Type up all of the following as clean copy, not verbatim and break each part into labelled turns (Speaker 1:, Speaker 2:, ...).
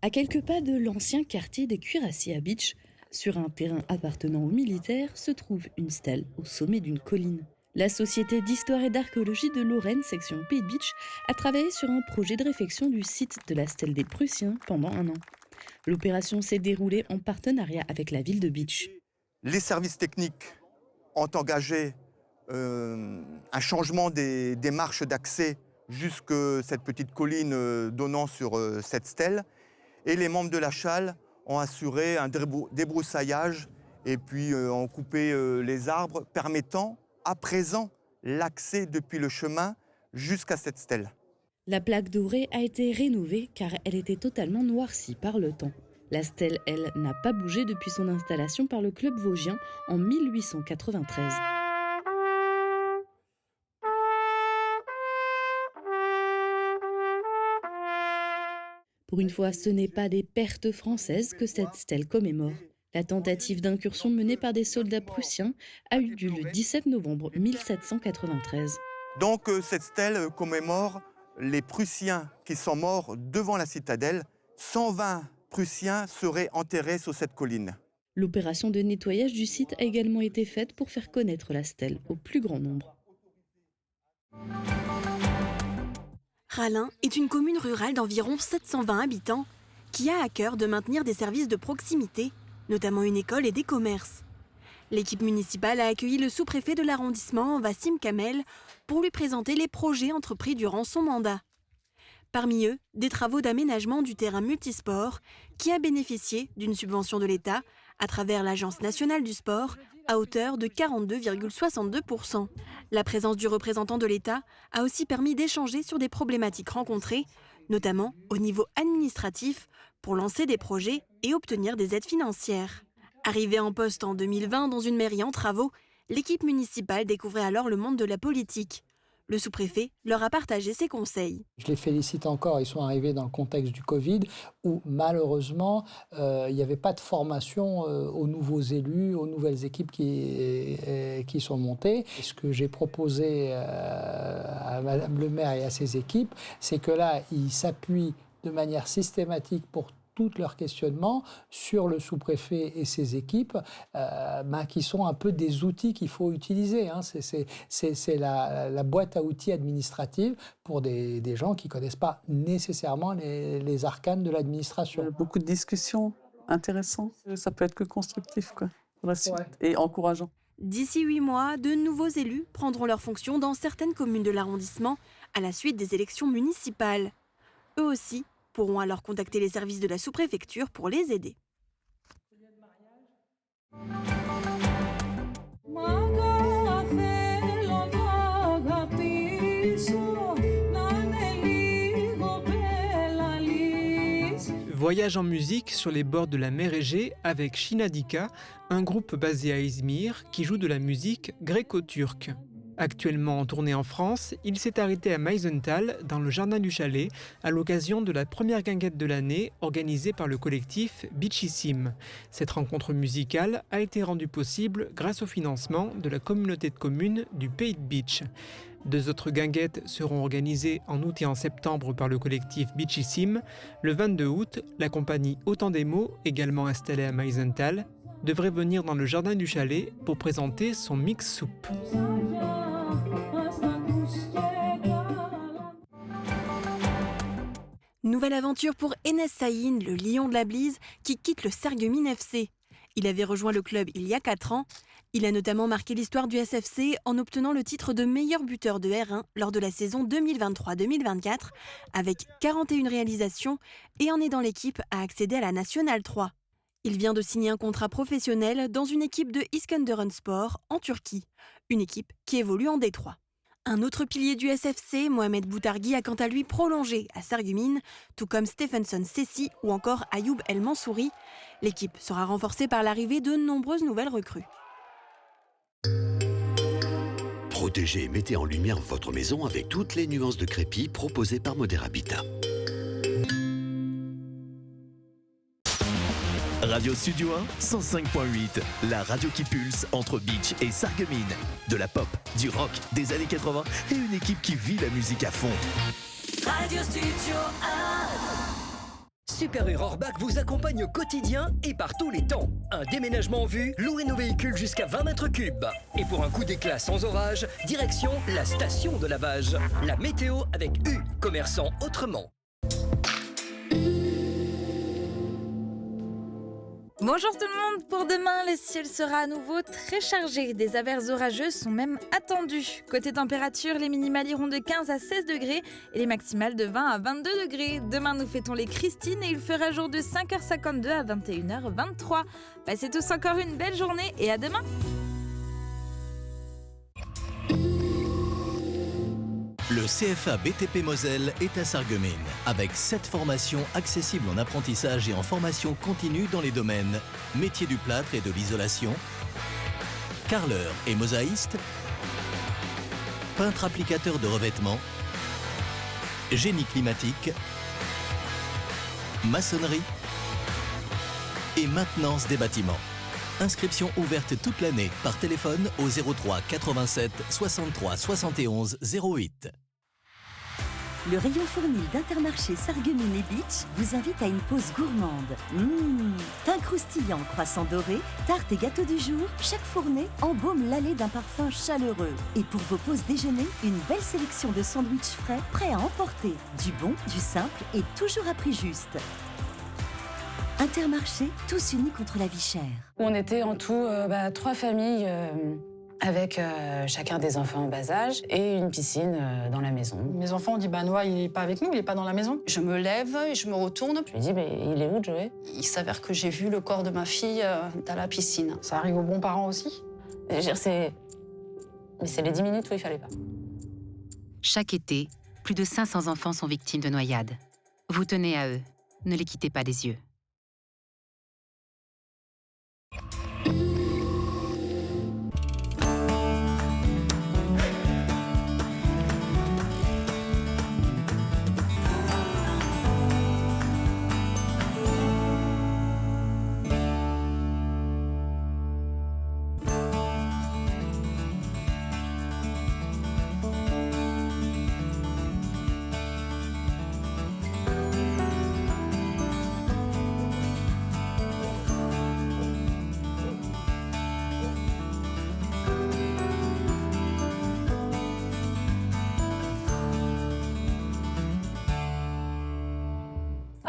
Speaker 1: À quelques pas de l'ancien quartier des Cuirassiers à Beach, sur un terrain appartenant aux militaires, se trouve une stèle au sommet d'une colline. La Société d'histoire et d'archéologie de Lorraine, section Pays de Beach, a travaillé sur un projet de réfection du site de la stèle des Prussiens pendant un an. L'opération s'est déroulée en partenariat avec la ville de Beach.
Speaker 2: Les services techniques ont engagé un changement des marches d'accès jusqu'à cette petite colline donnant sur cette stèle. Et les membres de la châle ont assuré un débroussaillage et puis ont coupé les arbres, permettant à présent l'accès depuis le chemin jusqu'à cette stèle.
Speaker 1: La plaque dorée a été rénovée car elle était totalement noircie par le temps. La stèle, elle, n'a pas bougé depuis son installation par le club vosgien en 1893. Pour une fois, ce n'est pas des pertes françaises que cette stèle commémore. La tentative d'incursion menée par des soldats prussiens a eu lieu le 17 novembre 1793.
Speaker 2: Donc cette stèle commémore les Prussiens qui sont morts devant la citadelle. 120 Prussiens seraient enterrés sur cette colline.
Speaker 1: L'opération de nettoyage du site a également été faite pour faire connaître la stèle au plus grand nombre.
Speaker 3: Rallin est une commune rurale d'environ 720 habitants qui a à cœur de maintenir des services de proximité, notamment une école et des commerces. L'équipe municipale a accueilli le sous-préfet de l'arrondissement, Wassim Kamel, pour lui présenter les projets entrepris durant son mandat. Parmi eux, des travaux d'aménagement du terrain multisport qui a bénéficié d'une subvention de l'État à travers l'Agence nationale du sport à hauteur de 42,62%. La présence du représentant de l'État a aussi permis d'échanger sur des problématiques rencontrées, notamment au niveau administratif, pour lancer des projets et obtenir des aides financières. Arrivée en poste en 2020 dans une mairie en travaux, l'équipe municipale découvrait alors le monde de la politique. Le sous-préfet leur a partagé ses conseils.
Speaker 4: Je les félicite encore, ils sont arrivés dans le contexte du Covid où malheureusement il n'y avait pas de formation aux nouveaux élus, aux nouvelles équipes qui sont montées. Et ce que j'ai proposé à Madame le maire et à ses équipes, c'est que là, ils s'appuient de manière systématique pour tous leurs questionnements sur le sous-préfet et ses équipes, qui sont un peu des outils qu'il faut utiliser. C'est la boîte à outils administrative pour des gens qui ne connaissent pas nécessairement les arcanes de l'administration.
Speaker 5: Beaucoup de discussions intéressantes. Ça peut être que constructif pour la suite, et encourageant.
Speaker 3: D'ici 8 mois, de nouveaux élus prendront leurs fonctions dans certaines communes de l'arrondissement à la suite des élections municipales. Eux aussi pourront alors contacter les services de la sous-préfecture pour les aider.
Speaker 6: Voyage en musique sur les bords de la mer Égée avec Shinadika, un groupe basé à Izmir qui joue de la musique gréco-turque. Actuellement en tournée en France, il s'est arrêté à Meisenthal, dans le jardin du chalet, à l'occasion de la première guinguette de l'année organisée par le collectif Beachissime. Cette rencontre musicale a été rendue possible grâce au financement de la communauté de communes du Pays de Beach. 2 autres guinguettes seront organisées en août et en septembre par le collectif Beachissime. Le 22 août, la compagnie Autant des mots, également installée à Meisenthal, devrait venir dans le jardin du chalet pour présenter son mix soupe.
Speaker 3: Nouvelle aventure pour Enes Saïn, le lion de la Blise, qui quitte le Sarreguemines FC. Il avait rejoint le club il y a 4 ans. Il a notamment marqué l'histoire du SFC en obtenant le titre de meilleur buteur de R1 lors de la saison 2023-2024, avec 41 réalisations et en aidant l'équipe à accéder à la Nationale 3. Il vient de signer un contrat professionnel dans une équipe de İskenderunspor en Turquie, une équipe qui évolue en D3. Un autre pilier du SFC, Mohamed Boutargui, a quant à lui prolongé à Sarreguemines, tout comme Stephenson Sessi ou encore Ayoub El Mansouri. L'équipe sera renforcée par l'arrivée de nombreuses nouvelles recrues.
Speaker 7: Protégez et mettez en lumière votre maison avec toutes les nuances de crépi proposées par Moderabitat.
Speaker 8: Radio Studio 1, 105.8, la radio qui pulse entre Beach et Sarreguemines. De la pop, du rock, des années 80 et une équipe qui vit la musique à fond.
Speaker 9: Radio Studio 1. Super U Rohrbach vous accompagne au quotidien et par tous les temps. Un déménagement en vue, louez nos véhicules jusqu'à 20 mètres cubes. Et pour un coup d'éclat sans orage, direction la station de lavage. La météo avec U, commerçant autrement.
Speaker 10: Bonjour tout le monde, pour demain, le ciel sera à nouveau très chargé. Des averses orageuses sont même attendues. Côté température, les minimales iront de 15 à 16 degrés et les maximales de 20 à 22 degrés. Demain, nous fêtons les Christines et il fera jour de 5h52 à 21h23. Passez tous encore une belle journée et à demain.
Speaker 8: Le CFA BTP Moselle est à Sarreguemines, avec 7 formations accessibles en apprentissage et en formation continue dans les domaines métier du plâtre et de l'isolation, carreleur et mosaïste, peintre applicateur de revêtement, génie climatique, maçonnerie et maintenance des bâtiments. Inscription ouverte toute l'année par téléphone au 03 87 63 71 08.
Speaker 11: Le rayon fournil d'Intermarché Sarreguemines et Beach vous invite à une pause gourmande. Thym croustillant, croissant doré, tarte et gâteau du jour, chaque fournée embaume l'allée d'un parfum chaleureux. Et pour vos pauses déjeuner, une belle sélection de sandwichs frais, prêts à emporter. Du bon, du simple et toujours à prix juste. Intermarché, tous unis contre la vie chère.
Speaker 12: On était en tout 3 familles avec chacun des enfants en bas âge et une piscine dans la maison.
Speaker 13: Mes enfants ont dit Noah, il n'est pas avec nous, il n'est pas dans la maison. Je me lève et je me retourne.
Speaker 12: Je lui dis il est où Joey?
Speaker 13: Il s'avère que j'ai vu le corps de ma fille dans la piscine. Ça arrive aux bons parents aussi?
Speaker 12: Mais c'est les 10 minutes où il fallait pas.
Speaker 14: Chaque été, plus de 500 enfants sont victimes de noyades. Vous tenez à eux, ne les quittez pas des yeux.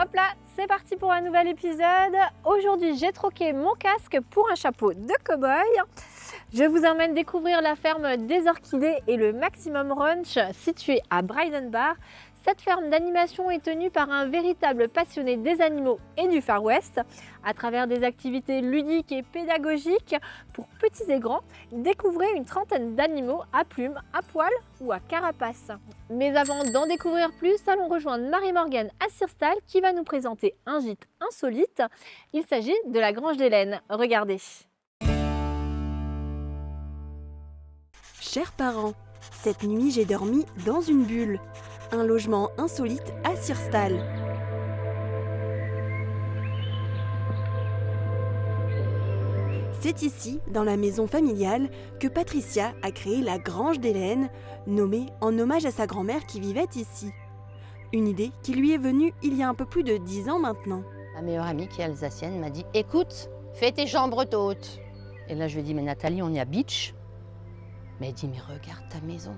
Speaker 15: Hop là, c'est parti pour un nouvel épisode. Aujourd'hui, j'ai troqué mon casque pour un chapeau de cow-boy. Je vous emmène découvrir la ferme des orchidées et le Maximum Ranch situé à Bryden Bar. Cette ferme d'animation est tenue par un véritable passionné des animaux et du Far West. À travers des activités ludiques et pédagogiques pour petits et grands, découvrez une trentaine d'animaux à plumes, à poils ou à carapace. Mais avant d'en découvrir plus, allons rejoindre Marie-Morgane Assirstal qui va nous présenter un gîte insolite. Il s'agit de la Grange d'Hélène. Regardez.
Speaker 3: Chers parents, cette nuit j'ai dormi dans une bulle. Un logement insolite à Sirstal. C'est ici, dans la maison familiale, que Patricia a créé la Grange d'Hélène, nommée en hommage à sa grand-mère qui vivait ici. Une idée qui lui est venue il y a un peu plus de 10 ans maintenant.
Speaker 16: Ma meilleure amie qui est alsacienne m'a dit « Écoute, fais tes chambres d'hôtes ». Et là je lui ai dit « Mais Nathalie, on est à Beach ». Mais elle dit « Mais regarde ta maison ».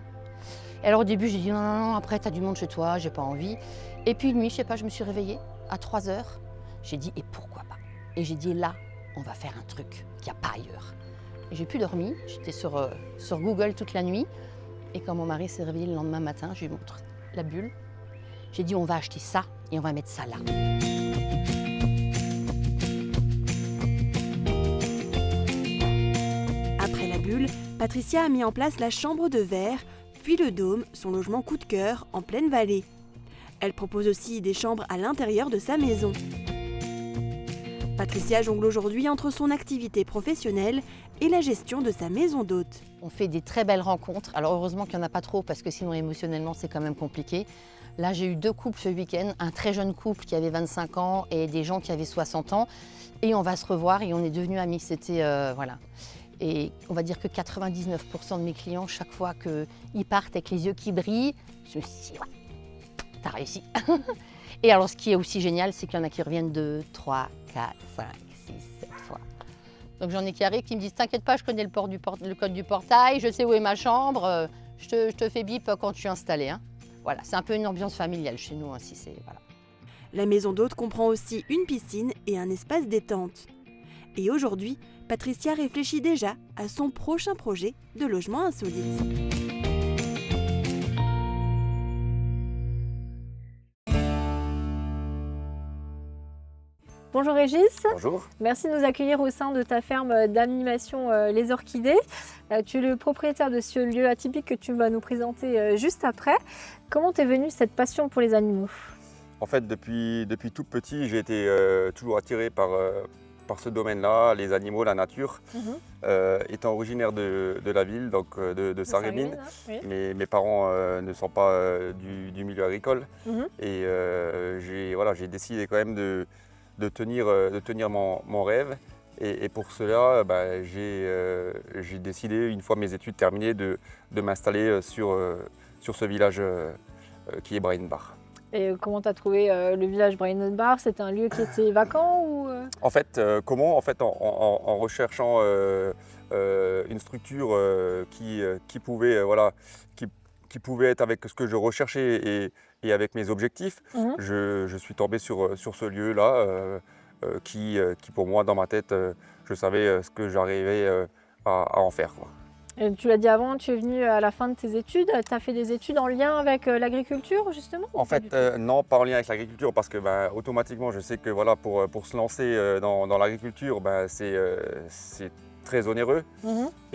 Speaker 16: Et alors au début, j'ai dit non, après t'as du monde chez toi, j'ai pas envie. Et puis une nuit, je sais pas, je me suis réveillée à 3 heures. J'ai dit et pourquoi pas? Et j'ai dit là, on va faire un truc qu'il n'y a pas ailleurs. Et j'ai plus dormi, j'étais sur Google toute la nuit. Et quand mon mari s'est réveillé le lendemain matin, je lui montre la bulle. J'ai dit on va acheter ça et on va mettre ça là.
Speaker 3: Après la bulle, Patricia a mis en place la chambre de verre, puis le dôme, son logement coup de cœur, en pleine vallée. Elle propose aussi des chambres à l'intérieur de sa maison. Patricia jongle aujourd'hui entre son activité professionnelle et la gestion de sa maison d'hôtes.
Speaker 16: On fait des très belles rencontres. Alors heureusement qu'il n'y en a pas trop parce que sinon émotionnellement c'est quand même compliqué. Là j'ai eu 2 couples ce week-end, un très jeune couple qui avait 25 ans et des gens qui avaient 60 ans. Et on va se revoir et on est devenus amis. C'était voilà. Et on va dire que 99% de mes clients, chaque fois qu'ils partent avec les yeux qui brillent, je me suis dit, ouais, t'as réussi. Et alors, ce qui est aussi génial, c'est qu'il y en a qui reviennent 2, 3, 4, 5, 6, 7 fois. Donc j'en ai qui arrivent, qui me disent « T'inquiète pas, je connais le code du portail, je sais où est ma chambre, je te fais bip quand je suis installée. Hein. » Voilà, c'est un peu une ambiance familiale chez nous. Hein, si c'est, voilà.
Speaker 3: La maison d'hôte comprend aussi une piscine et un espace détente. Et aujourd'hui, Patricia réfléchit déjà à son prochain projet de logement insolite.
Speaker 15: Bonjour Régis.
Speaker 17: Bonjour.
Speaker 15: Merci de nous accueillir au sein de ta ferme d'animation Les Orchidées. Tu es le propriétaire de ce lieu atypique que tu vas nous présenter juste après. Comment t'es venue cette passion pour les animaux?
Speaker 17: En fait, depuis tout petit, j'ai été toujours attiré par ce domaine-là, les animaux, la nature. Étant originaire de la ville, donc de Sarreguemines,
Speaker 15: oui.
Speaker 17: mes parents ne sont pas du milieu agricole. Et j'ai décidé quand même de tenir mon rêve. Et pour cela, j'ai décidé, une fois mes études terminées, de m'installer sur ce village qui est Brainbar.
Speaker 15: Et comment tu as trouvé le village Brainbar? C'était un lieu qui était vacant ou
Speaker 17: En fait, en recherchant une structure qui pouvait être avec ce que je recherchais et avec mes objectifs, je suis tombé sur ce lieu-là qui pour moi, dans ma tête, je savais ce que j'arrivais à en faire, quoi.
Speaker 15: Et tu l'as dit avant, tu es venu à la fin de tes études. Tu as fait des études en lien avec l'agriculture, justement?
Speaker 17: En fait, non, pas en lien avec l'agriculture, parce que automatiquement, je sais que voilà, pour se lancer dans l'agriculture, c'est très onéreux.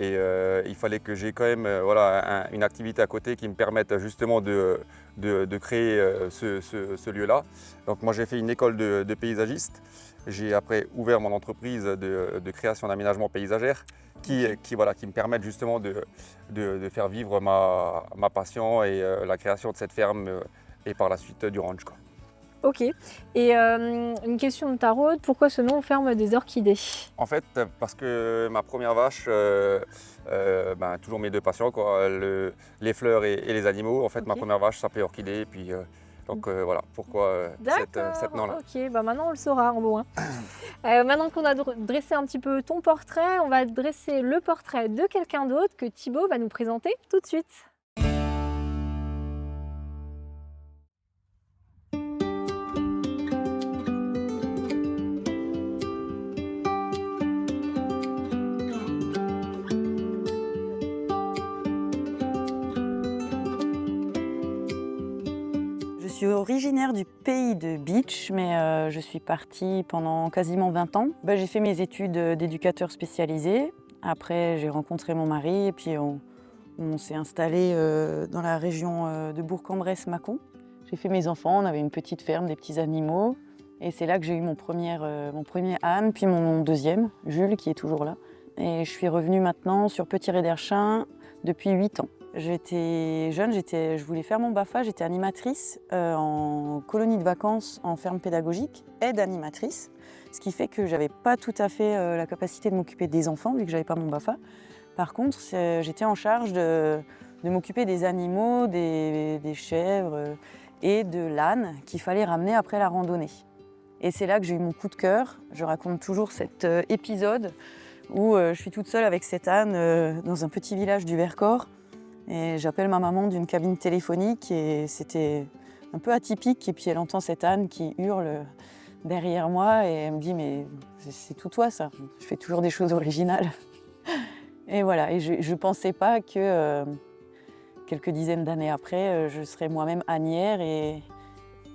Speaker 17: Et il fallait que j'ai quand même une activité à côté qui me permette justement de créer ce lieu-là. Donc moi, j'ai fait une école de paysagiste. J'ai après ouvert mon entreprise de création d'aménagement paysagère qui me permettent justement de faire vivre ma passion et la création de cette ferme et par la suite du ranch, quoi.
Speaker 15: Ok. Et une question de tarot, pourquoi ce nom ferme des orchidées?
Speaker 17: En fait, parce que ma première vache, toujours mes deux passions, quoi, les fleurs et les animaux. En fait, ma première vache s'appelait Orchidée. Et puis, voilà, pourquoi cette nom-là.
Speaker 15: Ok, maintenant on le saura en loin. Maintenant qu'on a dressé un petit peu ton portrait, on va dresser le portrait de quelqu'un d'autre que Thibaut va nous présenter tout de suite.
Speaker 18: Je suis originaire du pays de Bitche, mais je suis partie pendant quasiment 20 ans. J'ai fait mes études d'éducateur spécialisé. Après, j'ai rencontré mon mari et puis on s'est installé dans la région de Bourg-en-Bresse-Mâcon. J'ai fait mes enfants, on avait une petite ferme, des petits animaux. Et c'est là que j'ai eu mon premier âne, puis mon deuxième, Jules, qui est toujours là. Et je suis revenue maintenant sur Petit-Réderchin depuis 8 ans. J'étais jeune, je voulais faire mon BAFA, j'étais animatrice en colonie de vacances en ferme pédagogique, aide animatrice, ce qui fait que je n'avais pas tout à fait la capacité de m'occuper des enfants vu que je n'avais pas mon BAFA. Par contre, j'étais en charge de m'occuper des animaux, des chèvres et de l'âne qu'il fallait ramener après la randonnée. Et c'est là que j'ai eu mon coup de cœur. Je raconte toujours cet épisode où je suis toute seule avec cet âne dans un petit village du Vercors. Et j'appelle ma maman d'une cabine téléphonique et c'était un peu atypique. Et puis elle entend cet âne qui hurle derrière moi et elle me dit « mais c'est tout toi ça, je fais toujours des choses originales ». Et voilà, et je ne pensais pas que quelques dizaines d'années après, je serais moi-même ânière et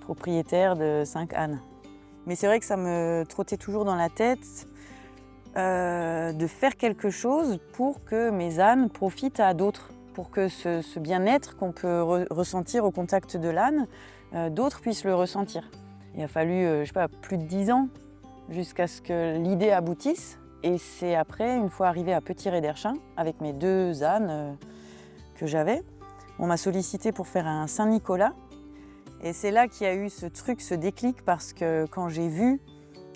Speaker 18: propriétaire de 5 ânes. Mais c'est vrai que ça me trottait toujours dans la tête de faire quelque chose pour que mes ânes profitent à d'autres. Pour que ce bien-être qu'on peut ressentir au contact de l'âne, d'autres puissent le ressentir. Il a fallu, plus de 10 ans jusqu'à ce que l'idée aboutisse. Et c'est après, une fois arrivé à Petit-Réderchin, avec mes 2 ânes que j'avais, on m'a sollicité pour faire un Saint-Nicolas. Et c'est là qu'il y a eu ce déclic, parce que quand j'ai vu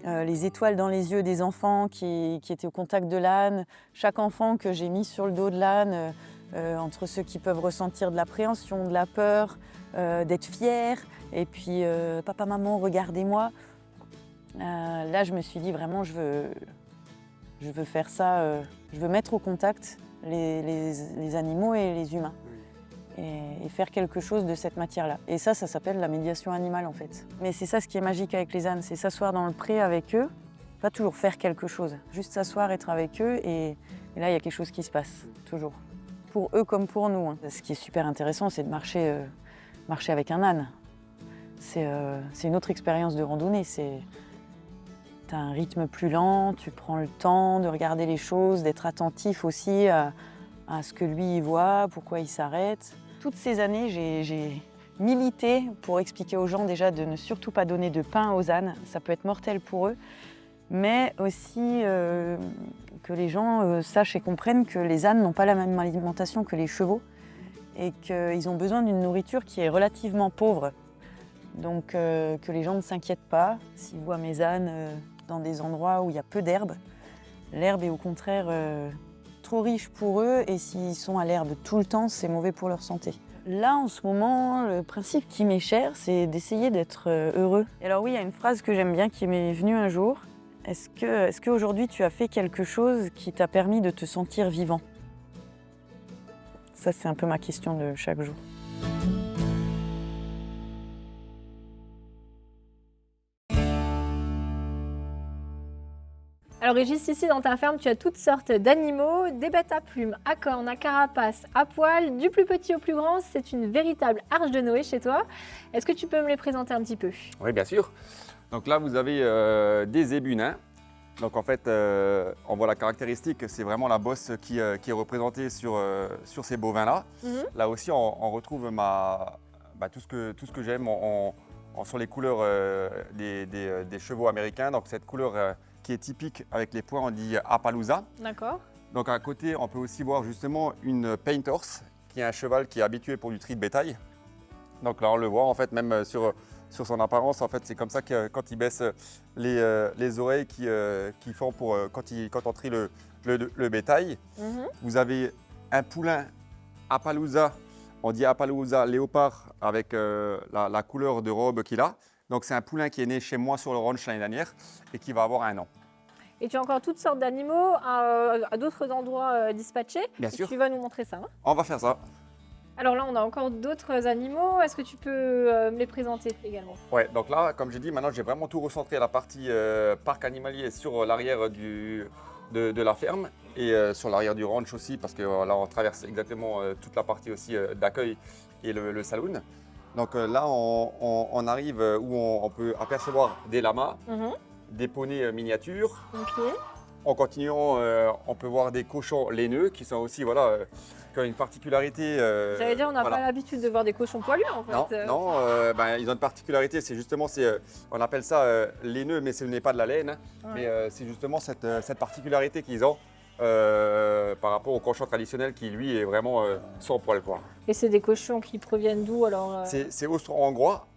Speaker 18: les étoiles dans les yeux des enfants qui étaient au contact de l'âne, chaque enfant que j'ai mis sur le dos de l'âne, entre ceux qui peuvent ressentir de l'appréhension, de la peur, d'être fière. Et puis, papa, maman, regardez-moi. Là, je me suis dit vraiment, je veux faire ça. Je veux mettre au contact les animaux et les humains. Et faire quelque chose de cette matière-là. Et ça s'appelle la médiation animale en fait. Mais c'est ça ce qui est magique avec les ânes, c'est s'asseoir dans le pré avec eux, pas toujours faire quelque chose, juste s'asseoir, être avec eux et là il y a quelque chose qui se passe, toujours. Pour eux comme pour nous. Hein. Ce qui est super intéressant, c'est de marcher avec un âne. C'est une autre expérience de randonnée. T'as un rythme plus lent, tu prends le temps de regarder les choses, d'être attentif aussi à ce que lui il voit, pourquoi il s'arrête. Toutes ces années, j'ai milité pour expliquer aux gens déjà de ne surtout pas donner de pain aux ânes, ça peut être mortel pour eux, mais aussi que les gens sachent et comprennent que les ânes n'ont pas la même alimentation que les chevaux et qu'ils ont besoin d'une nourriture qui est relativement pauvre. Donc que les gens ne s'inquiètent pas s'ils voient mes ânes dans des endroits où il y a peu d'herbe. L'herbe est au contraire trop riche pour eux et s'ils sont à l'herbe tout le temps, c'est mauvais pour leur santé. Là, en ce moment, le principe qui m'est cher, c'est d'essayer d'être heureux. Et alors oui, il y a une phrase que j'aime bien qui m'est venue un jour. Est-ce qu'aujourd'hui, tu as fait quelque chose qui t'a permis de te sentir vivant? Ça, c'est un peu ma question de chaque jour.
Speaker 15: Alors Régis, ici dans ta ferme, tu as toutes sortes d'animaux, des bêtes à plumes, à cornes, à carapace, à poils, du plus petit au plus grand. C'est une véritable arche de Noé chez toi. Est-ce que tu peux me les présenter un petit peu?
Speaker 17: Oui, bien sûr. Donc là, vous avez des zébus nains. Donc en fait, on voit la caractéristique, c'est vraiment la bosse qui est représentée sur ces bovins-là. Là aussi, on retrouve tout ce que j'aime sur les couleurs des chevaux américains. Donc cette couleur qui est typique avec les points, on dit Appaloosa.
Speaker 15: D'accord.
Speaker 17: Donc à côté, on peut aussi voir justement une Paint Horse, qui est un cheval qui est habitué pour du tri de bétail. Donc là, on le voit en fait même sur son apparence. En fait, c'est comme ça que quand il baisse les oreilles qu'ils font pour quand on trie le bétail. Vous avez un poulain Appaloosa, on dit Appaloosa léopard avec la couleur de robe qu'il a. Donc c'est un poulain qui est né chez moi sur le ranch l'année dernière et qui va avoir 1 an.
Speaker 15: Et tu as encore toutes sortes d'animaux à d'autres endroits dispatchés.
Speaker 17: Bien sûr.
Speaker 15: Tu vas nous montrer ça. Hein?
Speaker 17: On va faire ça.
Speaker 15: Alors là, on a encore d'autres animaux. Est-ce que tu peux me les présenter également?
Speaker 17: Ouais, donc là, comme j'ai dit, maintenant j'ai vraiment tout recentré la partie parc animalier sur l'arrière de la ferme et sur l'arrière du ranch aussi parce que là on traverse exactement toute la partie aussi d'accueil et le saloon. Donc là, on arrive où on peut apercevoir des lamas, des poneys miniatures. En continuant, on peut voir des cochons laineux qui sont aussi, qui ont une particularité.
Speaker 15: J'allais dire, on n'a pas l'habitude de voir des cochons poilus en fait.
Speaker 17: Non, ils ont une particularité, on appelle ça laineux, mais ce n'est pas de la laine, mais c'est justement cette particularité qu'ils ont. Par rapport au cochon traditionnel qui lui est vraiment sans poil quoi.
Speaker 15: Et c'est des cochons qui proviennent d'où alors?
Speaker 17: C'est austro-hongrois,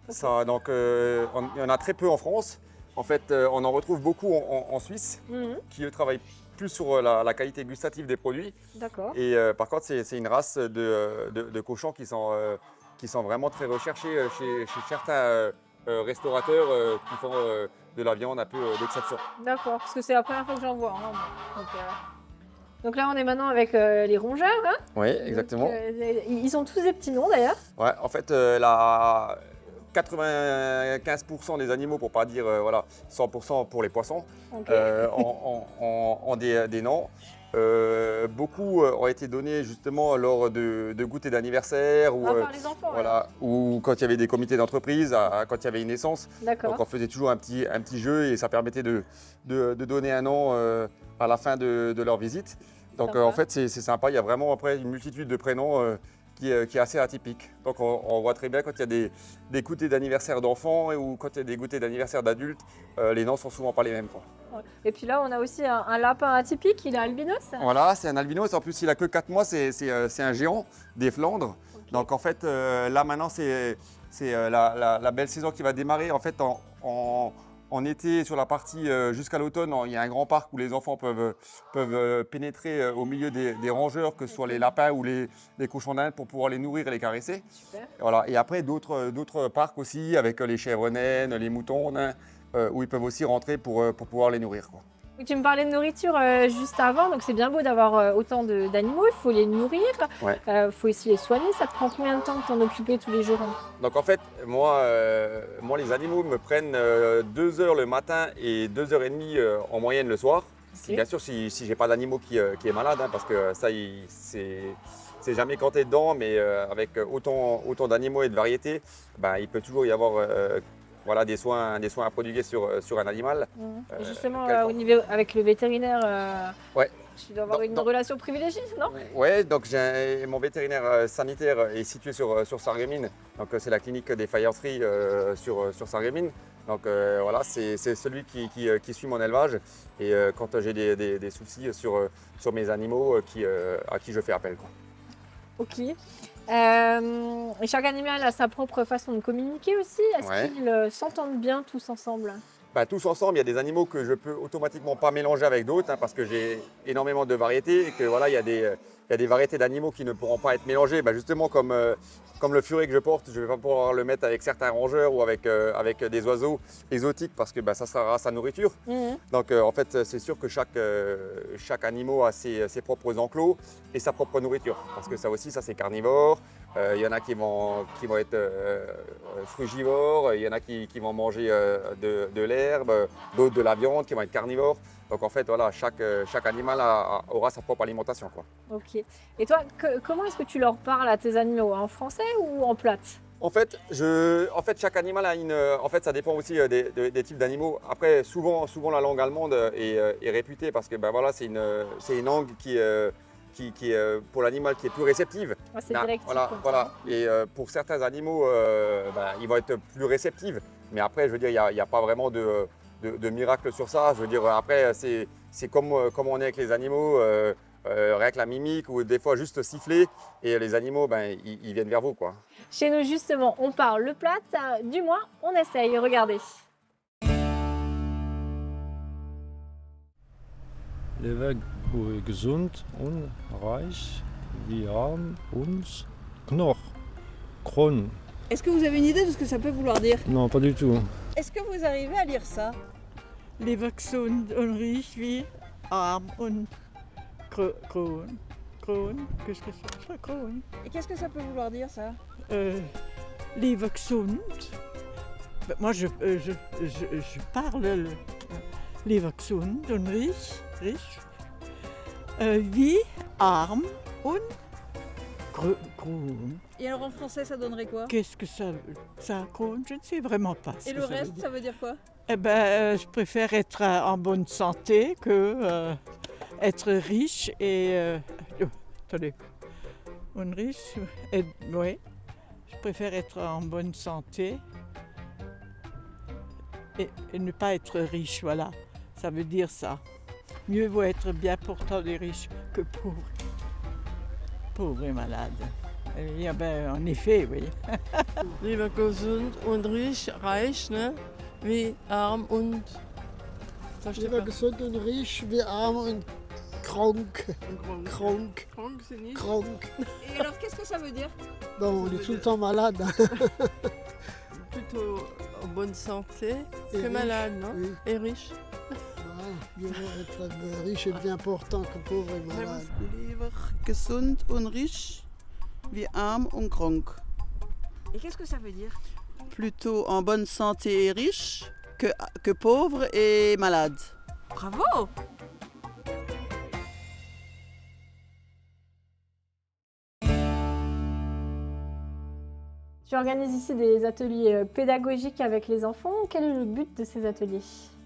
Speaker 17: donc il y en a très peu en France. En fait, on en retrouve beaucoup en Suisse, qui eux travaillent plus sur la qualité gustative des produits.
Speaker 15: D'accord.
Speaker 17: Et par contre, c'est une race de cochons qui sont vraiment très recherchés chez certains restaurateurs qui font de la viande un peu d'exception.
Speaker 15: D'accord, parce que c'est la première fois que j'en vois. Hein, donc là, on est maintenant avec les rongeurs. Hein?
Speaker 17: Oui, exactement.
Speaker 15: Donc, ils ont tous des petits noms d'ailleurs.
Speaker 17: Ouais, en fait, 95% des animaux, pour ne pas dire 100% pour les poissons, ont des noms. Beaucoup ont été donnés justement lors de goûters d'anniversaire ou,
Speaker 15: par les enfants,
Speaker 17: ou quand il y avait des comités d'entreprise, quand il y avait une naissance. Donc on faisait toujours un petit jeu et ça permettait de donner un nom à la fin de leur visite. Donc en fait c'est sympa, il y a vraiment après une multitude de prénoms qui est assez atypique. Donc on voit très bien quand il y a des goûters d'anniversaire d'enfants ou quand il y a des goûters d'anniversaire d'adultes, les noms sont souvent pas les mêmes.
Speaker 15: Et puis là on a aussi un lapin atypique, il est albinos.
Speaker 17: Voilà, c'est un albinos, en plus il a que 4 mois, c'est un géant des Flandres. Donc en fait là maintenant c'est la belle saison qui va démarrer en fait en En été, sur la partie jusqu'à l'automne, il y a un grand parc où les enfants peuvent pénétrer au milieu des rongeurs, que ce soit les lapins ou les cochons d'Inde, pour pouvoir les nourrir et les caresser.
Speaker 15: Super.
Speaker 17: Voilà. Et après, d'autres parcs aussi, avec les chèvres naines, les moutons nains, où ils peuvent aussi rentrer pour pouvoir les nourrir, quoi.
Speaker 15: Tu me parlais de nourriture juste avant, donc c'est bien beau d'avoir autant d'animaux, il faut les nourrir, il faut aussi les soigner. Ça te prend combien de temps de t'en occuper tous les jours?
Speaker 17: Donc en fait, moi les animaux me prennent 2 heures le matin et 2h30 en moyenne le soir. Bien sûr, si j'ai pas d'animaux qui est malade, parce que ça, c'est jamais compté dedans, mais avec autant d'animaux et de variétés, il peut toujours y avoir des soins à prodiguer sur un animal.
Speaker 15: Et justement, au niveau avec le vétérinaire, tu dois avoir une relation privilégiée, non?
Speaker 17: Oui, donc mon vétérinaire sanitaire est situé sur Sarreguemines. Donc c'est la clinique des faïenceries sur Sarreguemines. Donc voilà, c'est celui qui suit mon élevage. Et quand j'ai des soucis sur mes animaux, à qui je fais appel, quoi.
Speaker 15: Ok. Et chaque animal a sa propre façon de communiquer aussi. Est-ce qu'ils s'entendent bien tous ensemble?
Speaker 17: Tous ensemble, il y a des animaux que je peux automatiquement pas mélanger avec d'autres, parce que j'ai énormément de variétés et que voilà, il y a des variétés d'animaux qui ne pourront pas être mélangées. Justement, comme le furet que je porte, je ne vais pas pouvoir le mettre avec certains rongeurs ou avec des oiseaux exotiques, parce que ça sera sa nourriture. Donc en fait, c'est sûr que chaque animal a ses propres enclos et sa propre nourriture, parce que ça aussi, c'est carnivore. Il y en a qui vont être frugivores, il y en a qui vont manger de l'herbe, d'autres de la viande, qui vont être carnivores. Donc en fait, voilà, chaque animal aura sa propre alimentation, quoi.
Speaker 15: Ok. Et toi, comment est-ce que tu leur parles à tes animaux? En français ou en plate?
Speaker 17: En fait, chaque animal a ça dépend aussi des types d'animaux. Après, souvent la langue allemande est réputée parce que c'est une langue qui est pour l'animal qui est plus réceptive.
Speaker 15: C'est direct.
Speaker 17: Voilà. Et pour certains animaux, ils vont être plus réceptifs. Mais après, je veux dire, il n'y a pas vraiment de miracle sur ça. Je veux dire, après, c'est comme on est avec les animaux, rien que la mimique ou des fois juste siffler. Et les animaux, ils viennent vers vous, quoi.
Speaker 15: Chez nous, justement, on parle le plate. Du moins, on essaye. Regardez.
Speaker 19: Lebe gesund und reich, wir haben uns Knoch, Kron.
Speaker 20: Est-ce que vous avez une idée de ce que ça peut vouloir dire?
Speaker 19: Non, pas du tout.
Speaker 20: Est-ce que vous arrivez à lire ça? Lebe gesund und reich, wie arm und Kron. Kron, qu'est-ce que c'est? Kron. Et qu'est-ce que ça peut vouloir dire, ça? Lebe gesund. Moi, je parle le Lebe gesund und reich. Wie arm und Kron. Et alors en français, ça donnerait quoi? Qu'est-ce que ça Kron? Je ne sais vraiment pas. Et le reste, ça veut dire quoi? Je préfère être en bonne santé que être riche et... attendez. Un riche, oui. Je préfère être en bonne santé et ne pas être riche, voilà. Ça veut dire ça. Mieux vaut être bien portant et riche que pauvre. Pauvre et malade. Ja, en effet, oui.
Speaker 21: Lieber gesund und reich, ne? Wie arm und...
Speaker 22: Lieber gesund und reich, wie arm und krank. Krank.
Speaker 20: Krank, c'est niche.
Speaker 22: Krank.
Speaker 20: Et alors, qu'est-ce que ça veut dire?
Speaker 22: Bon, on est tout le temps malade.
Speaker 21: Plutôt en bonne santé
Speaker 22: et
Speaker 21: que
Speaker 22: riche,
Speaker 21: malade, non?
Speaker 22: Oui.
Speaker 21: Et riche.
Speaker 22: Voilà, mieux vaut être riche et bien portant que pauvre et malade.
Speaker 23: Lieber gesund und reich, wie arm und krank.
Speaker 20: Et qu'est-ce que ça veut dire?
Speaker 23: Plutôt en bonne santé et riche que pauvre et malade.
Speaker 20: Bravo!
Speaker 15: Tu organises ici des ateliers pédagogiques avec les enfants. Quel est le but de ces ateliers?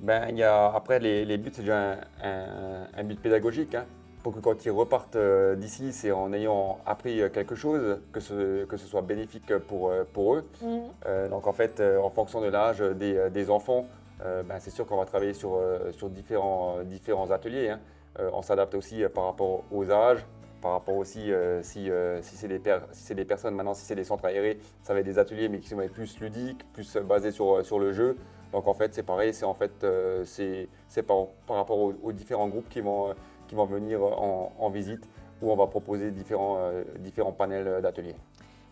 Speaker 17: Après, les buts, c'est déjà un but pédagogique. Pour que quand ils repartent d'ici, c'est en ayant appris quelque chose, que ce soit bénéfique pour eux. Donc en fait, en fonction de l'âge des enfants, c'est sûr qu'on va travailler sur différents ateliers. On s'adapte aussi par rapport aux âges, par rapport aussi, si c'est des personnes, maintenant si c'est des centres aérés, ça va être des ateliers mais qui sont plus ludiques, plus basés sur le jeu. Donc en fait c'est pareil, c'est par rapport aux différents groupes qui vont venir en visite, où on va proposer différents panels d'ateliers.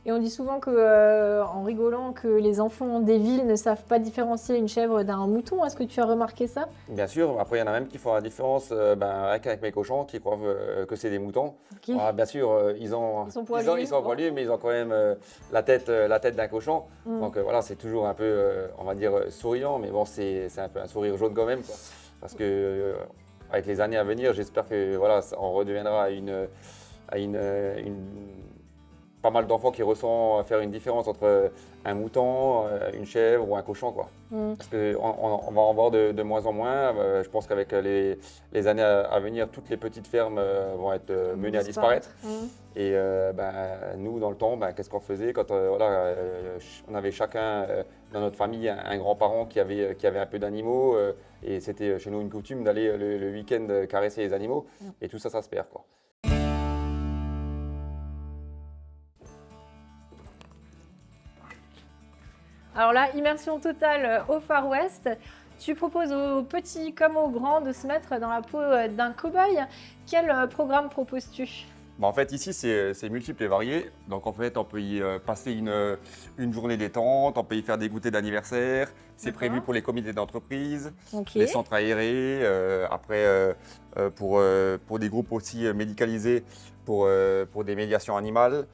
Speaker 15: Et on dit souvent en rigolant que les enfants des villes ne savent pas différencier une chèvre d'un mouton. Est-ce que tu as remarqué ça?
Speaker 17: Bien sûr, après il y en a même qui font la différence rien qu'avec mes cochons, qui croient que c'est des moutons.
Speaker 15: Okay.
Speaker 17: Alors, bien sûr, ils sont poilus, mais ils ont quand même la tête d'un cochon. Donc voilà, c'est toujours un peu, on va dire, souriant, mais bon, c'est un peu un sourire jaune quand même, quoi. Parce que avec les années à venir, j'espère que voilà, on redeviendra à pas mal d'enfants qui ressentent faire une différence entre un mouton, une chèvre ou un cochon, quoi. Parce qu'on va en voir de moins en moins. Je pense qu'avec les années à venir, toutes les petites fermes vont être menées à disparaître. Et nous, dans le temps, qu'est-ce qu'on faisait quand on avait chacun dans notre famille un grand-parent qui avait un peu d'animaux, et c'était chez nous une coutume d'aller le week-end caresser les animaux, et tout ça, ça se perd, quoi.
Speaker 15: Alors là, immersion totale au Far West. Tu proposes aux petits comme aux grands de se mettre dans la peau d'un cow-boy. Quel programme proposes-tu?
Speaker 17: En fait, ici, c'est multiple et varié. Donc, en fait, on peut y passer une journée détente, on peut y faire des goûters d'anniversaire. C'est prévu pour les comités d'entreprise, les centres aérés, après pour des groupes aussi médicalisés, pour des médiations animales.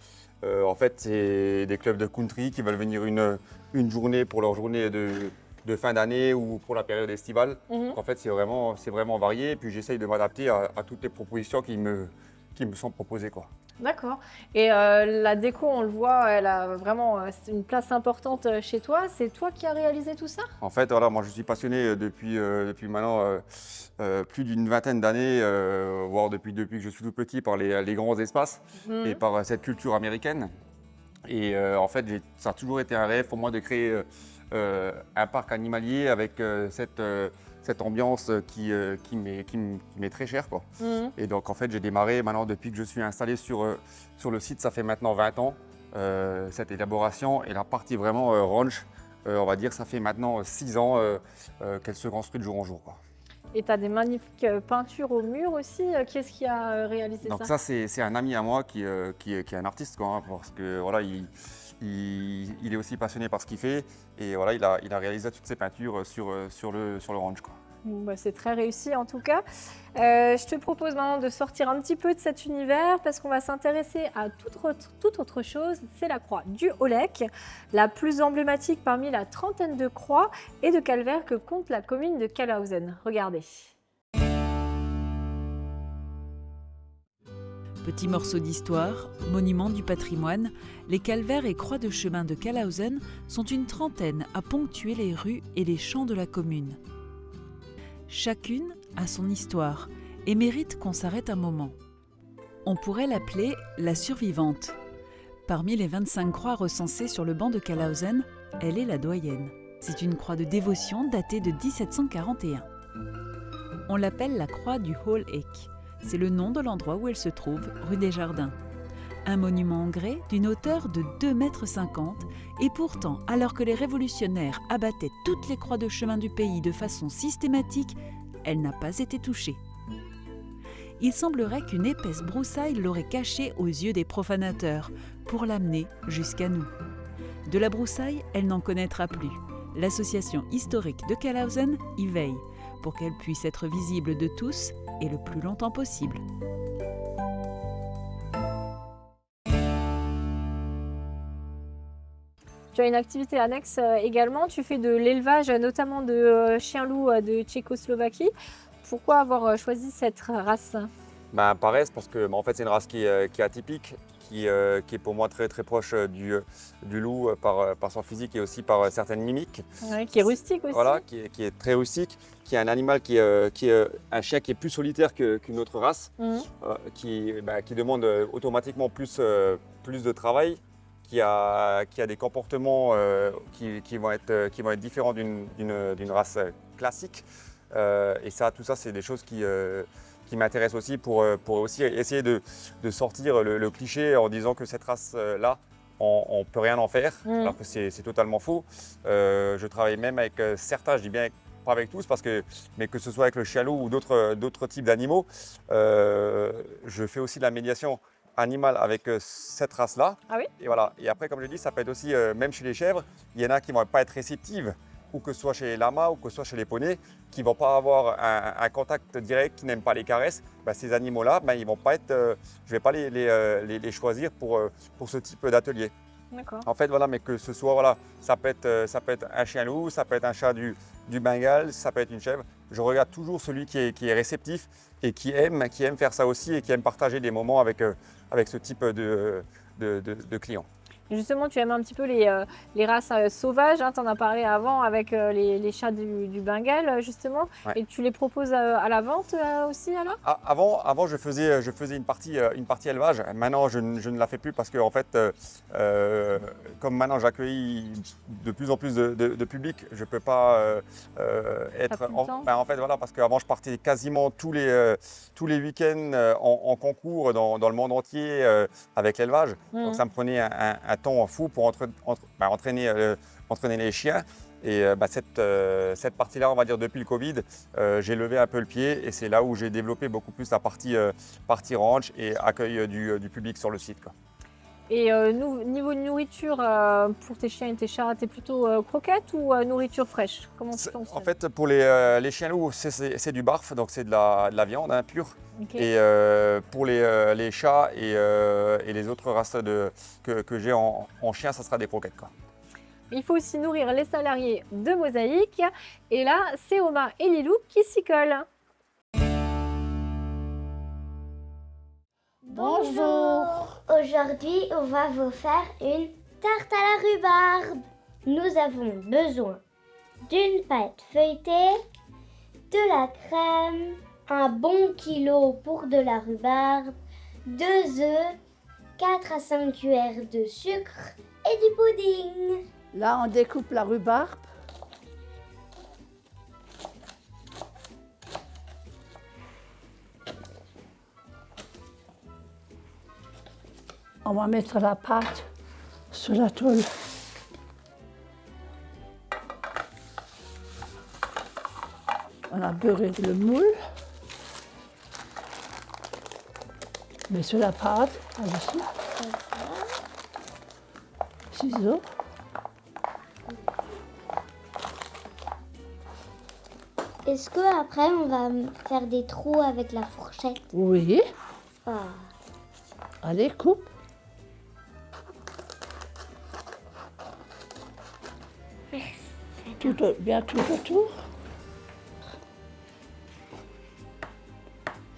Speaker 17: En fait, c'est des clubs de country qui veulent venir une journée pour leur journée de fin d'année ou pour la période estivale. Donc, en fait, c'est vraiment varié. Et puis, j'essaye de m'adapter à toutes les propositions qui me sont proposées, quoi.
Speaker 15: D'accord. Et la déco, on le voit, elle a vraiment une place importante chez toi. C'est toi qui as réalisé tout ça?
Speaker 17: En fait, voilà, moi je suis passionné depuis maintenant plus d'une vingtaine d'années, voire depuis que je suis tout petit, par les grands espaces et par cette culture américaine. Et en fait, ça a toujours été un rêve pour moi de créer un parc animalier avec cette ambiance qui m'est très chère, quoi. Et donc en fait j'ai démarré maintenant depuis que je suis installé sur le site, ça fait maintenant 20 ans, cette élaboration, et la partie vraiment ranch, on va dire ça fait maintenant 6 ans qu'elle se construit de jour en jour, quoi.
Speaker 15: Et tu as des magnifiques peintures au mur aussi. Qui est-ce qui a réalisé ça?
Speaker 17: Donc ça c'est un ami à moi qui est un artiste, quoi, hein, parce que voilà, il est aussi passionné par ce qu'il fait, et voilà, il a réalisé toutes ses peintures sur le ranch, quoi.
Speaker 15: C'est très réussi en tout cas. Je te propose maintenant de sortir un petit peu de cet univers parce qu'on va s'intéresser à toute autre chose. C'est la croix du Holec, la plus emblématique parmi la trentaine de croix et de calvaires que compte la commune de Kalhausen. Regardez.
Speaker 1: Petit morceau d'histoire, monument du patrimoine, les calvaires et croix de chemin de Kalhausen sont une trentaine à ponctuer les rues et les champs de la commune. Chacune a son histoire et mérite qu'on s'arrête un moment. On pourrait l'appeler la survivante. Parmi les 25 croix recensées sur le banc de Kalhausen, elle est la doyenne. C'est une croix de dévotion datée de 1741. On l'appelle la croix du Holec. C'est le nom de l'endroit où elle se trouve, rue des Jardins. Un monument en grès d'une hauteur de 2,50 m, et pourtant, alors que les révolutionnaires abattaient toutes les croix de chemin du pays de façon systématique, elle n'a pas été touchée. Il semblerait qu'une épaisse broussaille l'aurait cachée aux yeux des profanateurs pour l'amener jusqu'à nous. De la broussaille, elle n'en connaîtra plus. L'association historique de Kalhausen y veille pour qu'elle puisse être visible de tous et le plus longtemps possible.
Speaker 15: Tu as une activité annexe également, tu fais de l'élevage notamment de chiens-loups de Tchécoslovaquie. Pourquoi avoir choisi cette race?
Speaker 17: Paresse, parce que en fait, c'est une race qui est atypique, qui est pour moi très très proche du loup par son physique et aussi par certaines mimiques.
Speaker 15: Ouais, qui est rustique aussi.
Speaker 17: Voilà, qui est très rustique, qui est un animal qui est un chien qui est plus solitaire qu'une autre race, qui demande automatiquement plus de travail, qui a des comportements qui vont être différents d'une race classique. Et ça, tout ça, c'est des choses qui qui m'intéresse aussi pour aussi essayer de sortir le cliché en disant que cette race-là, on ne peut rien en faire, alors que c'est totalement faux. Je travaille même avec certains, je dis bien pas avec tous, mais que ce soit avec le chien loup ou d'autres types d'animaux, je fais aussi de la médiation animale avec cette race-là.
Speaker 15: Ah oui?
Speaker 17: Et voilà. Et après, comme je dis, ça peut être aussi, même chez les chèvres, il y en a qui ne vont pas être réceptives, ou que ce soit chez les lamas ou que ce soit chez les poneys, qui ne vont pas avoir un contact direct, qui n'aiment pas les caresses. Ces animaux-là, ils vont pas être, je ne vais pas les choisir pour ce type d'atelier.
Speaker 15: D'accord.
Speaker 17: En fait, voilà, mais que ce soit, voilà, ça peut être un chien loup, ça peut être un chat du Bengale, ça peut être une chèvre. Je regarde toujours celui qui est réceptif et qui aime faire ça aussi et qui aime partager des moments avec ce type de clients.
Speaker 15: Justement, tu aimes un petit peu les races sauvages, hein, tu en as parlé avant avec les chats du Bengale, justement,
Speaker 17: Ouais.
Speaker 15: et tu les proposes à la vente aussi, alors?
Speaker 17: Avant, je faisais une partie élevage. Maintenant, je ne la fais plus parce que, en fait, comme maintenant j'accueille de plus en plus de public, je ne peux pas être... En fait, voilà, parce qu'avant, je partais quasiment tous les week-ends en concours dans le monde entier avec l'élevage. Donc, ça me prenait un temps fou pour entraîner les chiens. Et cette partie-là, on va dire depuis le Covid, j'ai levé un peu le pied et c'est là où j'ai développé beaucoup plus la partie ranch et accueil du public sur le site, quoi.
Speaker 15: Et niveau de nourriture, pour tes chiens et tes chats, t'es plutôt croquettes ou nourriture fraîche? Comment tu fonctionnes?
Speaker 17: En fait, pour les chiens loups, c'est du barf, donc c'est de la viande pure.
Speaker 15: Okay.
Speaker 17: Et pour les chats et les autres races que j'ai en chien, ça sera des croquettes, quoi.
Speaker 15: Il faut aussi nourrir les salariés de Mosaïque. Et là, c'est Oma et Lilou qui s'y collent.
Speaker 2: Bonjour. Aujourd'hui, on va vous faire une tarte à la rhubarbe. Nous avons besoin d'une pâte feuilletée, de la crème, un bon kilo pour de la rhubarbe, 2 œufs, 4 à 5 cuillères de sucre et du pudding.
Speaker 20: Là, on découpe la rhubarbe. On va mettre la pâte sur la tôle. On a beurré le moule. On met sur la pâte, ici. Ciseaux.
Speaker 2: Est-ce qu'après, on va faire des trous avec la fourchette?
Speaker 20: Oui.
Speaker 2: Ah.
Speaker 20: Allez, coupe. Bien tout autour.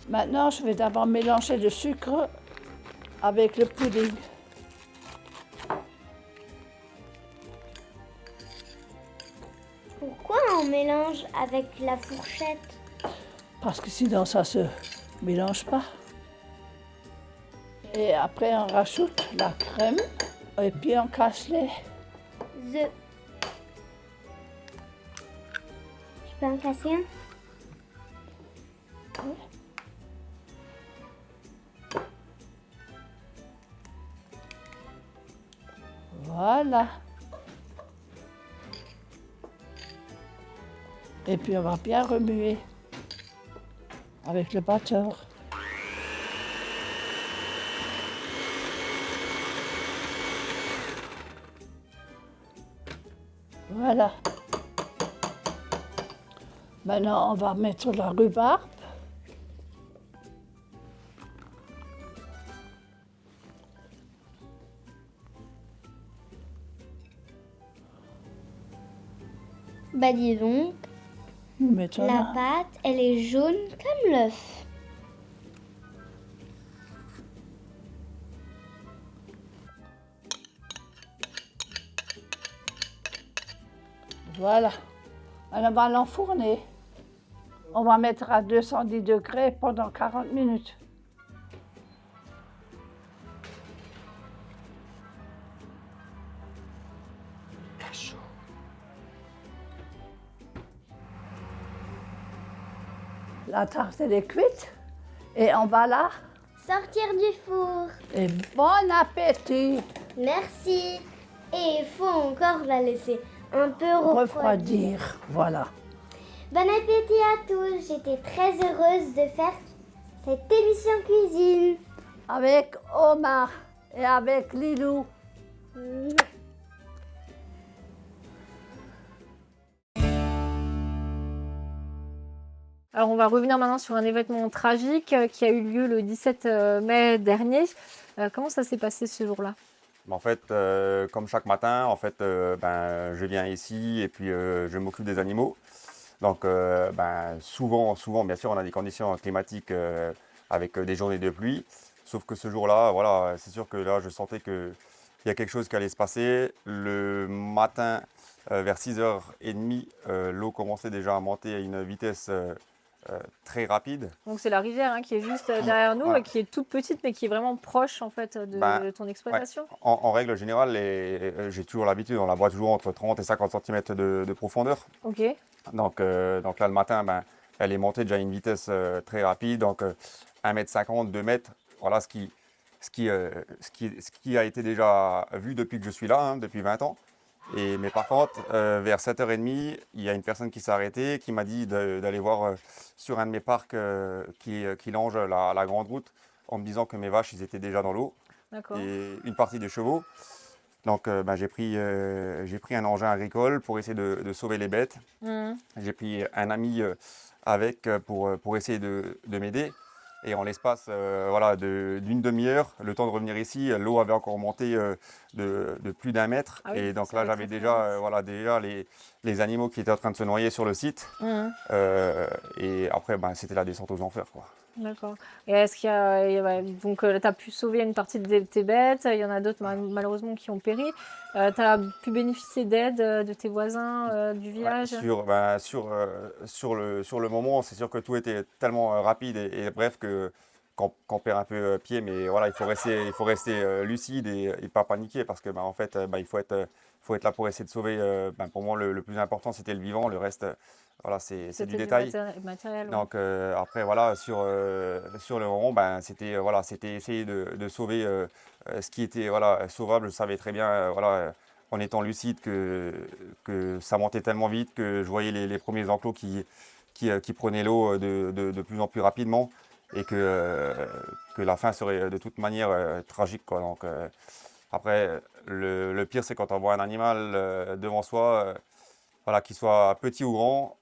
Speaker 20: Maintenant, je vais d'abord mélanger le sucre avec le pudding.
Speaker 2: Pourquoi on mélange avec la fourchette?
Speaker 20: Parce que sinon, ça se mélange pas. Et après, on rajoute la crème et puis on casse les
Speaker 2: œufs. Je peux en casser un?
Speaker 20: Oui. Voilà. Et puis on va bien remuer avec le batteur. Voilà. Maintenant, on va mettre la rhubarbe.
Speaker 2: Bah dis donc, la pâte, elle est jaune comme l'œuf.
Speaker 20: Voilà. Alors, on va l'enfourner. On va mettre à 210 degrés pendant 40 minutes. La tarte, elle est cuite.
Speaker 4: Et on va là.
Speaker 2: Sortir du four.
Speaker 4: Et bon appétit.
Speaker 2: Merci. Et il faut encore la laisser un peu
Speaker 4: Refroidir. Voilà.
Speaker 2: Bon appétit à tous. J'étais très heureuse de faire cette émission cuisine.
Speaker 4: Avec Omar et avec Lilou.
Speaker 15: Alors on va revenir maintenant sur un événement tragique qui a eu lieu le 17 mai dernier. Comment ça s'est passé ce jour-là?
Speaker 17: En fait, comme chaque matin, en fait, je viens ici et puis je m'occupe des animaux. Donc souvent, bien sûr, on a des conditions climatiques avec des journées de pluie. Sauf que ce jour-là, voilà, c'est sûr que là, je sentais qu'il y a quelque chose qui allait se passer. Le matin, vers 6h30, l'eau commençait déjà à monter à une vitesse très rapide.
Speaker 15: Donc c'est la rivière qui est juste derrière nous,
Speaker 17: voilà.
Speaker 15: qui est toute petite mais qui est vraiment proche en fait de ton exploitation.
Speaker 17: Ouais. En règle générale, j'ai toujours l'habitude, on la voit toujours entre 30 et 50 cm de profondeur.
Speaker 15: Ok.
Speaker 17: Donc là, le matin, elle est montée déjà à une vitesse très rapide, donc 1,50 m, 2 mètres. Voilà ce qui a été déjà vu depuis que je suis là, depuis 20 ans. Mais par contre, vers 7h30, il y a une personne qui s'est arrêtée, qui m'a dit d'aller voir sur un de mes parcs qui longe la grande route, en me disant que mes vaches, ils étaient déjà dans l'eau. Et une partie des chevaux. Donc j'ai pris un engin agricole pour essayer de sauver les bêtes. J'ai pris un ami avec pour essayer de m'aider. Et en l'espace d'une demi-heure, le temps de revenir ici, l'eau avait encore monté de plus d'1 mètre.
Speaker 15: Ah oui,
Speaker 17: et donc là, j'avais déjà les animaux qui étaient en train de se noyer sur le site. Et après, c'était la descente aux enfers, quoi.
Speaker 15: D'accord. Et est-ce qu'il y a... Donc tu as pu sauver une partie de tes bêtes, il y en a d'autres malheureusement qui ont péri. Tu as pu bénéficier d'aide de tes voisins du village?
Speaker 17: Sur le moment, c'est sûr que tout était tellement rapide et bref qu'on perd un peu pied, mais voilà, il faut rester lucide et pas paniquer parce que en fait, il faut être là pour essayer de sauver. Pour moi, le plus important, c'était le vivant, le reste, voilà, c'est du détail.
Speaker 15: Matériel,
Speaker 17: Donc après, voilà, sur le moment, c'était essayer de sauver ce qui était sauvable. Je savais très bien, en étant lucide, que ça montait tellement vite que je voyais les premiers enclos qui prenaient l'eau de plus en plus rapidement et que la fin serait de toute manière tragique, quoi. Donc après, le pire, c'est quand on voit un animal devant soi, qu'il soit petit ou grand,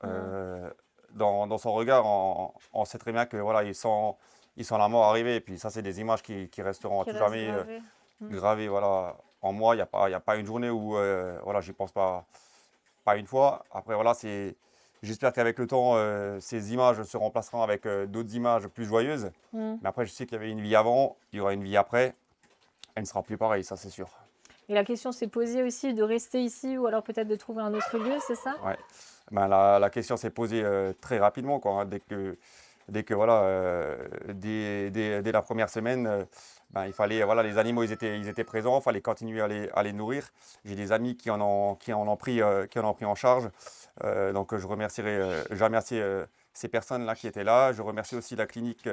Speaker 17: dans son regard, on sait très bien que il sent la mort arriver. Et puis ça, c'est des images qui resteront à tout jamais gravées. Voilà. En moi, il n'y a pas une journée où j'y pense pas une fois. Après, j'espère qu'avec le temps, ces images se remplaceront avec d'autres images plus joyeuses. Mais après, je sais qu'il y avait une vie avant, il y aura une vie après. Elle ne sera plus pareille, ça c'est sûr.
Speaker 15: Et la question s'est posée aussi de rester ici ou alors peut-être de trouver un autre lieu, c'est ça?
Speaker 17: Ouais. La question s'est posée très rapidement, quoi, dès que dès la première semaine, il fallait, les animaux ils étaient présents, il fallait continuer à les nourrir. J'ai des amis qui en ont pris en charge. Donc je remercie ces personnes-là qui étaient là. Je remercie aussi la clinique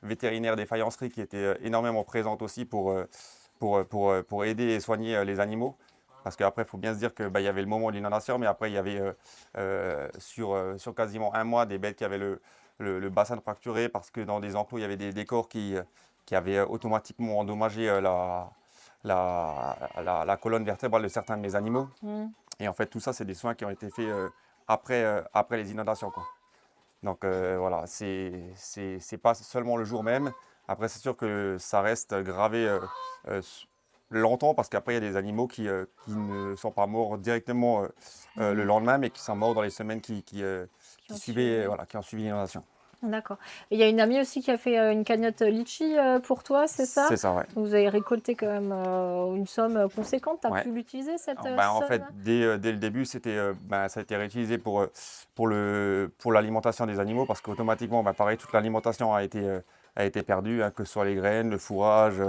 Speaker 17: vétérinaire des Faïenceries qui était énormément présente aussi pour aider et soigner les animaux. Parce qu'après, il faut bien se dire qu'il y avait le moment de l'inondation, mais après, il y avait sur quasiment un mois des bêtes qui avaient le bassin fracturé parce que dans des enclos, il y avait des décors qui avaient automatiquement endommagé la colonne vertébrale de certains de mes animaux. Et en fait, tout ça, c'est des soins qui ont été faits après les inondations, quoi. Donc voilà, c'est pas seulement le jour même. Après, c'est sûr que ça reste gravé longtemps parce qu'après, il y a des animaux qui ne sont pas morts directement le lendemain, mais qui sont morts dans les semaines qui ont suivi l'inondation.
Speaker 15: D'accord. Et il y a une amie aussi qui a fait une cagnotte litchi pour toi, c'est ça?
Speaker 17: C'est ça, ouais.
Speaker 15: Vous avez récolté quand même une somme conséquente. Tu as pu l'utiliser, cette somme?
Speaker 17: En fait, dès le début, ça a été réutilisé pour l'alimentation des animaux parce qu'automatiquement, pareil, toute l'alimentation a été perdue, que ce soit les graines, le fourrage.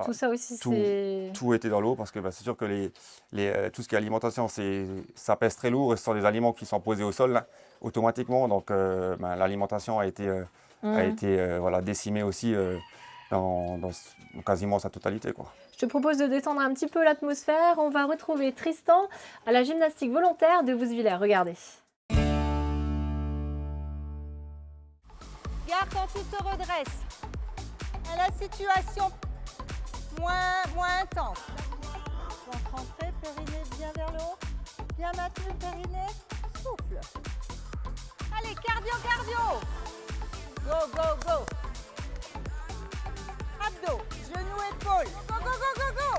Speaker 15: Tout ça aussi,
Speaker 17: tout était dans l'eau parce que c'est sûr que tout ce qui est alimentation, ça pèse très lourd et ce sont des aliments qui sont posés au sol, là, automatiquement. Donc l'alimentation a été a été voilà, décimée aussi dans quasiment sa totalité, quoi.
Speaker 15: Je te propose de détendre un petit peu l'atmosphère. On va retrouver Tristan à la gymnastique volontaire de Vousvillers. Regardez.
Speaker 5: Regarde quand tu te redresses. À la situation moins intense. Ventre rentré, périnée bien vers le haut. Bien maintenu, périnée. Souffle. Allez, cardio, cardio. Go, go, go. Abdos, genoux, épaules. Go, go, go, go, go.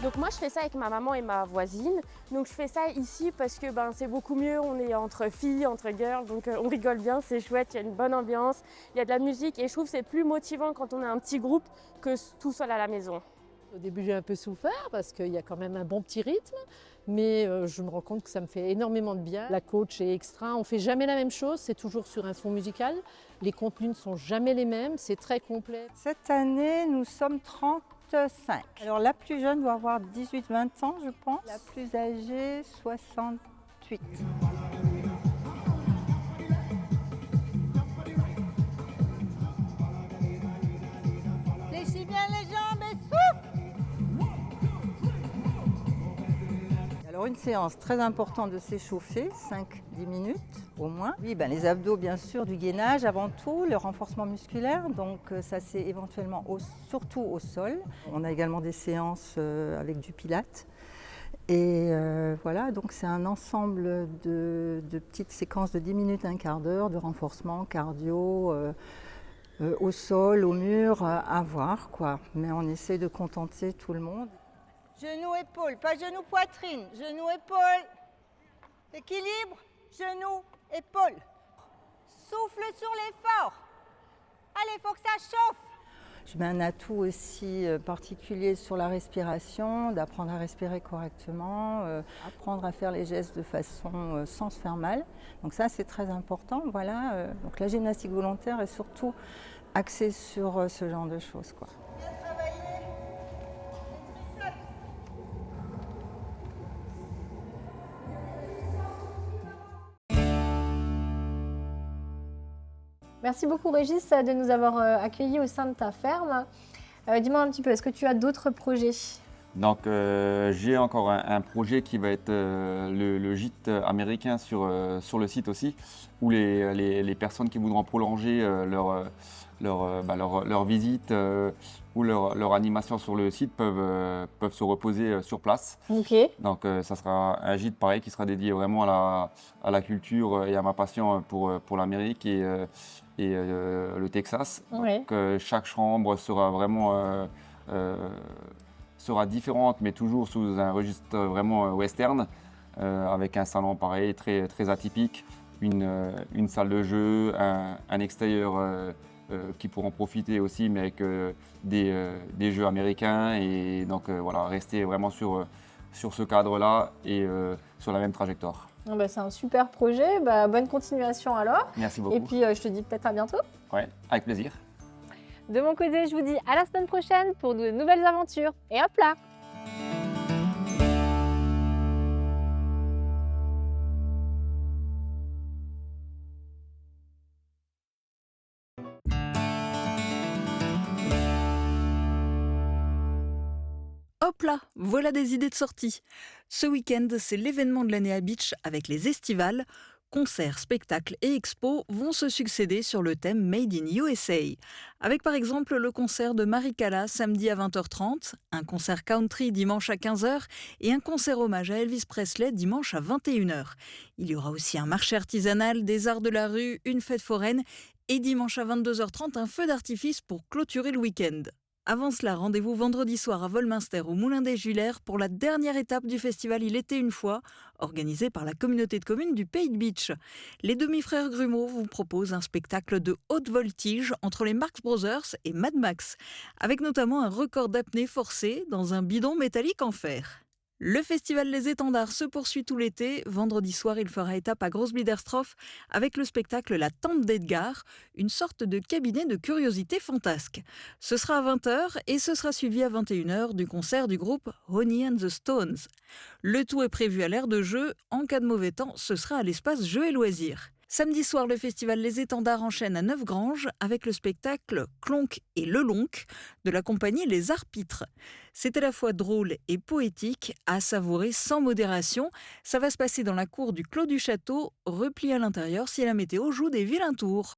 Speaker 6: Donc moi je fais ça avec ma maman et ma voisine. Donc je fais ça ici parce que c'est beaucoup mieux, on est entre filles, entre girls, donc on rigole bien, c'est chouette, il y a une bonne ambiance, il y a de la musique et je trouve que c'est plus motivant quand on est un petit groupe que tout seul à la maison.
Speaker 7: Au début j'ai un peu souffert parce qu'il y a quand même un bon petit rythme, mais je me rends compte que ça me fait énormément de bien. La coach est extra, on ne fait jamais la même chose, c'est toujours sur un fond musical. Les contenus ne sont jamais les mêmes, c'est très complet.
Speaker 5: Cette année, nous sommes 35. Alors la plus jeune doit avoir 18-20 ans, je pense. La plus âgée, 68. Fléchis bien les jambes et souffle. Alors une séance très importante de s'échauffer, 5-10 minutes au moins. Oui, les abdos bien sûr, du gainage avant tout, le renforcement musculaire, donc ça c'est éventuellement surtout au sol. On a également des séances avec du pilates. Et voilà, donc c'est un ensemble de petites séquences de 10 minutes, un quart d'heure de renforcement cardio au sol, au mur, à voir quoi. Mais on essaie de contenter tout le monde. Genou, épaule, pas genou, poitrine. Genou, épaule. Équilibre, genou, épaule. Souffle sur l'effort. Allez, il faut que ça chauffe. Je mets un atout aussi particulier sur la respiration, d'apprendre à respirer correctement, apprendre à faire les gestes de façon sans se faire mal. Donc ça, c'est très important. Voilà. Donc la gymnastique volontaire est surtout axée sur ce genre de choses, quoi.
Speaker 15: Merci beaucoup Régis de nous avoir accueillis au sein de ta ferme. Dis-moi un petit peu, est-ce que tu as d'autres projets?
Speaker 17: Donc j'ai encore un projet qui va être le gîte américain sur le site aussi, où les personnes qui voudront prolonger leur visite ou leur animation sur le site peuvent se reposer sur place.
Speaker 15: Okay.
Speaker 17: Donc ça sera un gîte pareil qui sera dédié vraiment à la culture et à ma passion pour l'Amérique et le Texas.
Speaker 15: Ouais.
Speaker 17: Donc chaque chambre sera vraiment sera différente, mais toujours sous un registre vraiment western, avec un salon pareil, très, très atypique, une salle de jeu, un extérieur qui pourront profiter aussi, mais avec des jeux américains. Et donc voilà, rester vraiment sur ce cadre-là et sur la même trajectoire.
Speaker 15: C'est un super projet, bonne continuation alors.
Speaker 17: Merci beaucoup.
Speaker 15: Et puis je te dis peut-être à bientôt.
Speaker 17: Ouais, avec plaisir.
Speaker 15: De mon côté, je vous dis à la semaine prochaine pour de nouvelles aventures. Et hop là!
Speaker 1: Hop là, voilà des idées de sortie. Ce week-end, c'est l'événement de l'année à Beach avec les estivales. Concerts, spectacles et expos vont se succéder sur le thème Made in USA. Avec par exemple le concert de Marie Callas samedi à 20h30, un concert country dimanche à 15h et un concert hommage à Elvis Presley dimanche à 21h. Il y aura aussi un marché artisanal, des arts de la rue, une fête foraine et dimanche à 22h30 un feu d'artifice pour clôturer le week-end. Avant cela, rendez-vous vendredi soir à Volminster au Moulin des Juilaires pour la dernière étape du festival Il était une fois, organisé par la communauté de communes du Pays de Beach. Les demi-frères Grumeau vous proposent un spectacle de haute voltige entre les Marx Brothers et Mad Max, avec notamment un record d'apnée forcé dans un bidon métallique en fer. Le festival Les Étendards se poursuit tout l'été. Vendredi soir, il fera étape à Grosse-Biederstroff avec le spectacle La Tente d'Edgar, une sorte de cabinet de curiosités fantasques. Ce sera à 20h et ce sera suivi à 21h du concert du groupe Honey and the Stones. Le tout est prévu à l'aire de jeu. En cas de mauvais temps, ce sera à l'espace Jeux et Loisirs. Samedi soir, le festival Les Étendards enchaîne à Neufgrange avec le spectacle Clonc et Le Lonc de la compagnie Les Arpitres. C'est à la fois drôle et poétique, à savourer sans modération. Ça va se passer dans la cour du Clos du Château, repli à l'intérieur si la météo joue des vilains tours.